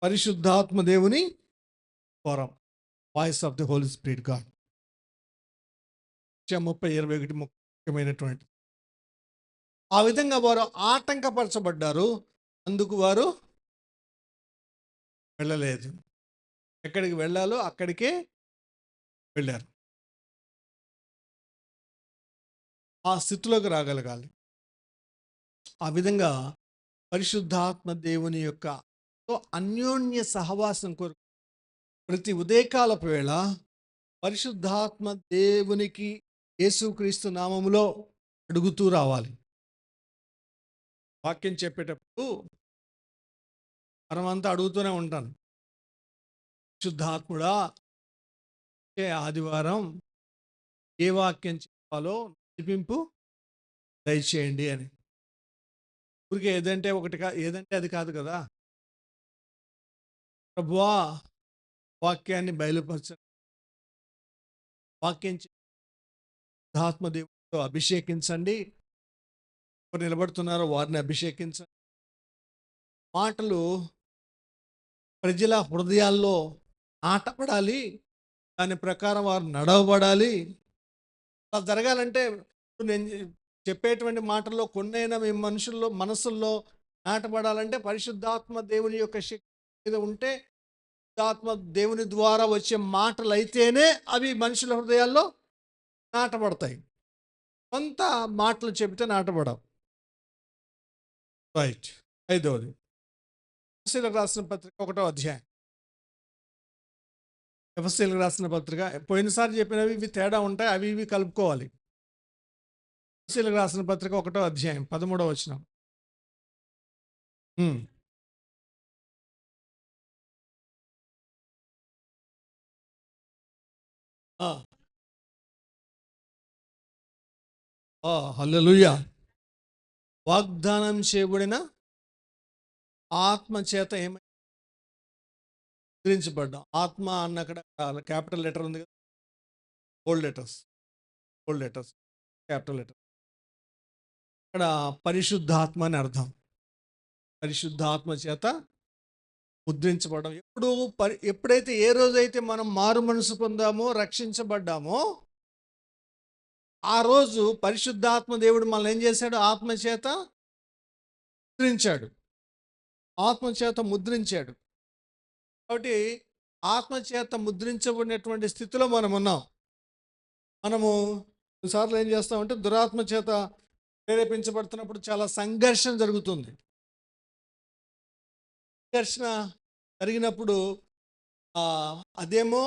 పరిశుద్ధాత్మ దేవుని స్వరం. Voice of the Holy spirit God. 30:21 ముఖ్యమైనటువంటి. ఆ విధంగా వారు ఆటంకపరచబడ్డారు, అందుకు వారు వెళ్ళలేదు. ఎక్కడికి వెళ్ళాలో అక్కడికే వెళ్ళారు. ఆ స్థితిలోకి రాగలగాలి. ఆ విధంగా పరిశుద్ధాత్మ దేవుని యొక్క అన్యోన్య సహవాసం కొరకు ప్రతి ఉదయకాలపు వేళ పరిశుద్ధాత్మ దేవునికి యేసుక్రీస్తు నామములో అడుగుతూ రావాలి. వాక్యం చెప్పేటప్పుడు మనమంతా అడుగుతూనే ఉంటాను, పరిశుద్ధాత్ముడా వచ్చే ఆదివారం ఏ వాక్యం చెప్పాలో నడిపింపు దయచేయండి అని. ఊరికే ఏదంటే ఒకటి ఏదంటే అది కాదు కదా. ప్రభువా వాక్యాన్ని బయలుపరచండి, వాక్యం ఆత్మదేవుడితో అభిషేకించండి, ఎవరు నిలబడుతున్నారో వారిని అభిషేకించండి. మాటలు ప్రజల హృదయాల్లో నాటపడాలి, దాని ప్రకారం వారు నడవబడాలి. అలా జరగాలంటే నేను చెప్పేటువంటి మాటల్లో కొన్నైనా మీ మనసుల్లో నాటపడాలంటే పరిశుద్ధాత్మ దేవుని యొక్క శక్తి మీద ఉంటే, పరిశుద్ధాత్మ దేవుని ద్వారా వచ్చే మాటలు అయితేనే అవి మనుషుల హృదయాల్లో నాటబడతాయి. కొంత మాటలు చెబితే నాటబడవు. రైట్. 5వది ఎఫెసీయులకు రాసిన పత్రిక 1వ అధ్యాయం. ఎఫెసీయులకు రాసిన పత్రిక పోయినసారి చెప్పినవి ఇవి తేడా ఉంటాయి, అవి ఇవి కలుపుకోవాలి. ఎఫెసీయులకు రాసిన పత్రిక 1వ అధ్యాయం 13వ వచనం. హల్లెలూయా. వాగ్దానం చేయబడిన ఆత్మ చేత ఏమై ముద్రించబడ్డాం. ఆత్మ అన్న అక్కడ క్యాపిటల్ లెటర్ ఉంది కదా, ఓల్డ్ లెటర్స్ క్యాపిటల్ లెటర్. ఇక్కడ పరిశుద్ధాత్మ అని అర్థం. పరిశుద్ధాత్మ చేత ముద్రించబడడం. ఎప్పుడైతే ఏ రోజైతే మనం మారు మనసు పొందామో, రక్షించబడ్డామో, ఆ రోజు పరిశుద్ధాత్మ దేవుడు మనల్ని ఏం చేశాడు? ఆత్మచేత ముద్రించాడు. కాబట్టి ఆత్మచేత ముద్రించబడినటువంటి స్థితిలో మనం ఉన్నాం. మనము కొన్నిసార్లు ఏం చేస్తామంటే దురాత్మ చేత ప్రేరేపించబడుతున్నప్పుడు చాలా సంఘర్షణ జరుగుతుంది. సంఘర్షణ జరిగినప్పుడు అదేమో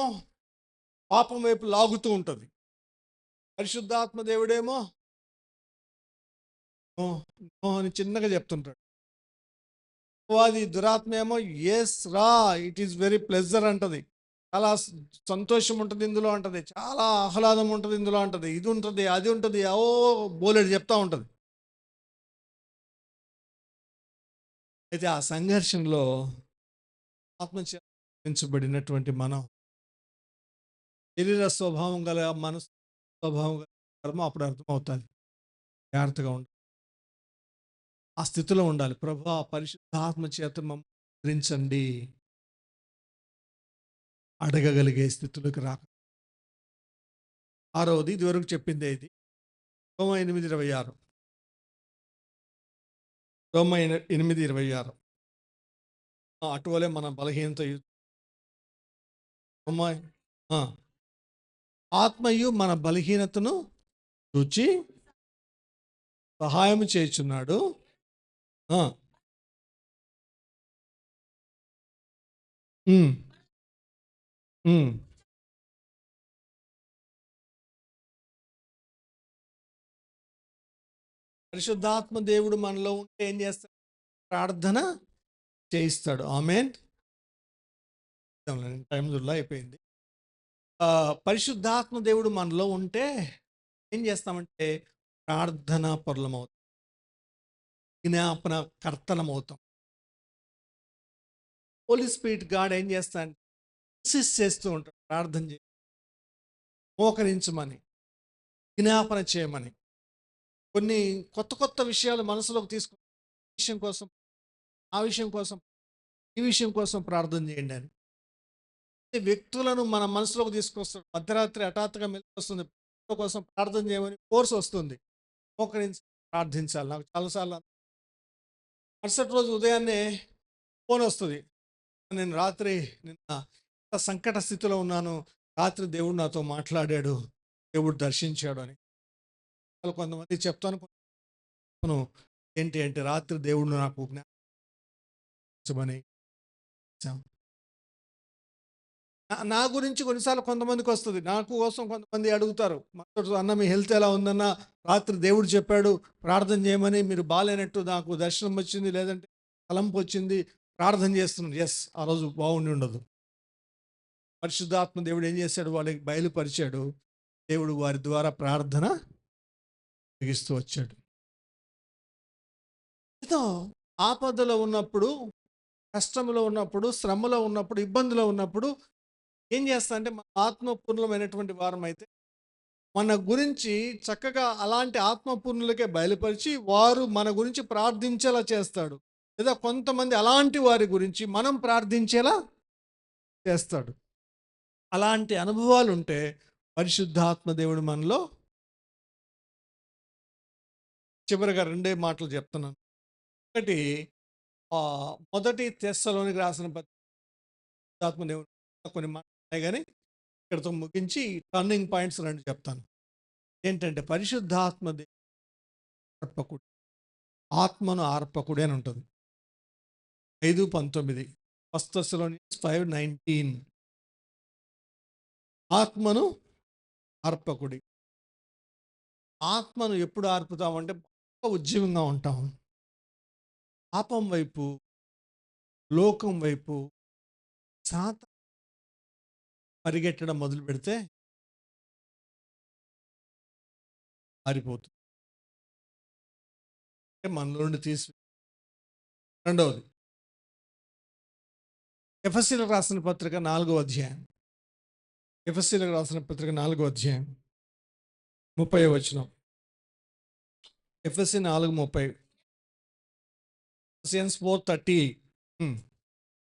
పాపం వైపు లాగుతూ ఉంటుంది. పరిశుద్ధాత్మ దేవుడేమో అని చిన్నగా చెప్తుంటాడు. అది దురాత్మ ఏమో ఎస్ రా, ఇట్ ఈస్ వెరీ ప్లెజర్ అంటది, చాలా సంతోషం ఉంటుంది ఇందులో అంటది, చాలా ఆహ్లాదం ఉంటుంది ఇందులో అంటది, ఇది ఉంటుంది అది ఉంటుంది, బోలెడు చెప్తా ఉంటుంది. అయితే ఆ సంఘర్షణలో ఆత్మచేత మనం శరీర స్వభావం గల మనసు స్వభావం గల కర్మ అప్పుడు అర్థమవుతుంది. జాగ్రత్తగా ఉండాలి. ఆ స్థితిలో ఉండాలి. ప్రభువా పరిశుద్ధాత్మ చేత మమ్మల్ని ధరించండి అడగగలిగే స్థితిలోకి రాక. ఆరవది ఇదివరకు చెప్పిందే ఇది. రోమా 8:26. రోమా 8:26. అటువలే మన బలహీనత రోమా ఆ, ఆత్మయు మన బలహీనతను రుచి సహాయం చేయుచున్నాడు. ఆ, ఉమ్, ఉమ్. పరిశుద్ధాత్మ దేవుడు మనలో ఉంటే ఏం చేస్తాడు? ప్రార్థన చేయిస్తాడు. ఆమేన్. టైం జుల్లా అయిపోయింది. పరిశుద్ధాత్మ దేవుడు మనలో ఉంటే ఏం చేస్తామంటే ప్రార్థన పరులమవుతాం, జ్ఞాపన కర్తలమవుతాం. హోలీ స్పిరిట్ గాడ్ ఏం చేస్తాడు? ఇన్సిస్ట్ చేస్తూ ఉంటాడు, ప్రార్థన చేయి, మోకరించమని, జ్ఞాపన చేయమని. కొన్ని కొత్త కొత్త విషయాలు మనసులోకి తీసుకుని విషయం కోసం, ఆ విషయం కోసం, ఈ విషయం కోసం ప్రార్థన చేయండి అని వ్యక్తులను మన మనసులోకి తీసుకొస్తాడు. మధ్యరాత్రి హఠాత్తుగా మెలకు వస్తుంది, కోసం ప్రార్థన చేయమని కోర్స్ వస్తుంది. మోకరించి ప్రార్థించాలి. నాకు చాలాసార్లు మరుసటి రోజు ఉదయాన్నే ఫోన్ వస్తుంది, నేను రాత్రి నిన్న సంకట స్థితిలో ఉన్నాను, రాత్రి దేవుడు నాతో మాట్లాడాడు, దేవుడు దర్శించాడు అని. కొంతమంది చెప్తాను ఏంటి అంటే రాత్రి దేవుడు నాకు జ్ఞాపకమని. నా గురించి కొన్నిసార్లు కొంతమందికి వస్తుంది, నాకు కోసం కొంతమంది అడుగుతారు, అన్న మీ హెల్త్ ఎలా ఉందన్న, రాత్రి దేవుడు చెప్పాడు ప్రార్థన చేయమని, మీరు బాగాలేనట్టు నాకు దర్శనం వచ్చింది, లేదంటే తలంపు వచ్చింది, ప్రార్థన చేస్తున్నాను. ఎస్, ఆ రోజు బాగుండి ఉండదు. పరిశుద్ధాత్మ దేవుడు ఏం చేశాడు? వాళ్ళకి బయలుపరిచాడు. దేవుడు వారి ద్వారా ప్రార్థన ముగిస్తూ వచ్చాడు. ఆపదలో ఉన్నప్పుడు, కష్టంలో ఉన్నప్పుడు, శ్రమలో ఉన్నప్పుడు, ఇబ్బందిలో ఉన్నప్పుడు ఏం చేస్తా అంటే ఆత్మపూర్ణమైనటువంటి వారం అయితే మన గురించి చక్కగా అలాంటి ఆత్మపూర్ణులకే బయలుపరిచి వారు మన గురించి ప్రార్థించేలా చేస్తాడు. లేదా కొంతమంది అలాంటి వారి గురించి మనం ప్రార్థించేలా చేస్తాడు. అలాంటి అనుభవాలు ఉంటే పరిశుద్ధాత్మ దేవుడు మనలో. చివరిగా రెండే మాటలు చెప్తున్నాను. ఒకటి, మొదటి తెస్సలోనికి రాసిన పరిశుద్ధాత్మ దేవుడు కొన్ని మాటలు కానీ ఇక్కడతో ముగించి టర్నింగ్ పాయింట్స్ రెండు చెప్తాను. ఏంటంటే పరిశుద్ధాత్మ ఆర్పకుడు, ఆత్మను ఆర్పకుడే అని ఉంటుంది. 5:19 1 Thessalonians 5:19. ఆత్మను ఆర్పకుడి. ఆత్మను ఎప్పుడు ఆర్పుతామంటే ఉద్యమంగా ఉంటాం. పాపం వైపు, లోకం వైపు పరిగెట్టడం మొదలు పెడితే ఆరిపోతుంది, మనలో నుండి తీసి. రెండవది, ఎఫెసీయులకు రాసిన పత్రిక 4వ అధ్యాయం, ఎఫెసీయులకు రాసిన పత్రిక 4వ అధ్యాయం 30వ వచనం. ఎఫెసీ 4:30, Ephesians 4:30.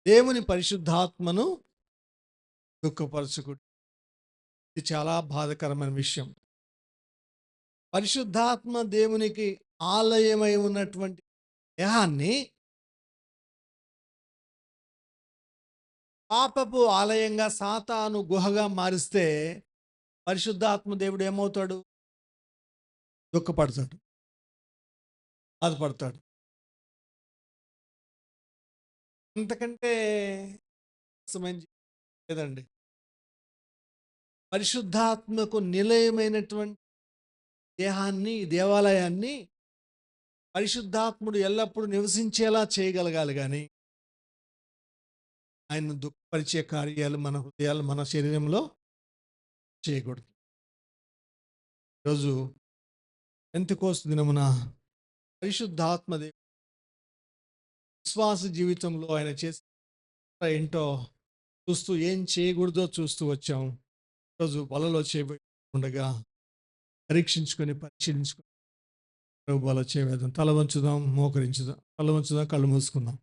దేవుని పరిశుద్ధాత్మను దుఃఖపరచుకుడు. ఇది చాలా బాధాకరమైన విషయం. పరిశుద్ధాత్మ దేవునికి ఆలయమై ఉన్నటువంటి దేహాన్ని పాపపు ఆలయంగా, సాతాను గుహగా మారిస్తే పరిశుద్ధాత్మ దేవుడు ఏమవుతాడు? దుఃఖపడతాడు, బాధపడతాడు. అంతకంటే లేదండి. పరిశుద్ధాత్మకు నిలయమైనటువంటి దేహాన్ని, దేవాలయాన్ని పరిశుద్ధాత్ముడు ఎల్లప్పుడూ నివసించేలా చేయగలగాలి. కానీ ఆయన దుఃఖపరిచే కార్యాలు మన హృదయాలు, మన శరీరంలో చేయకూడదు. ఈరోజు పెంతెకోస్తు దినమున పరిశుద్ధాత్మ విశ్వాస జీవితంలో ఆయన చేసే ఏంటో చూస్తూ, ఏం చేయకూడదో చూస్తూ వచ్చాం. రోజు వలలో చేయబోయి ఉండగా పరీక్షించుకొని పరిశీలించుకొని ప్రభు వల చేయవేద్దాం. తల వంచుదాం, మోకరించుదాం, తల వంచుదాం, కళ్ళు మూసుకుందాం.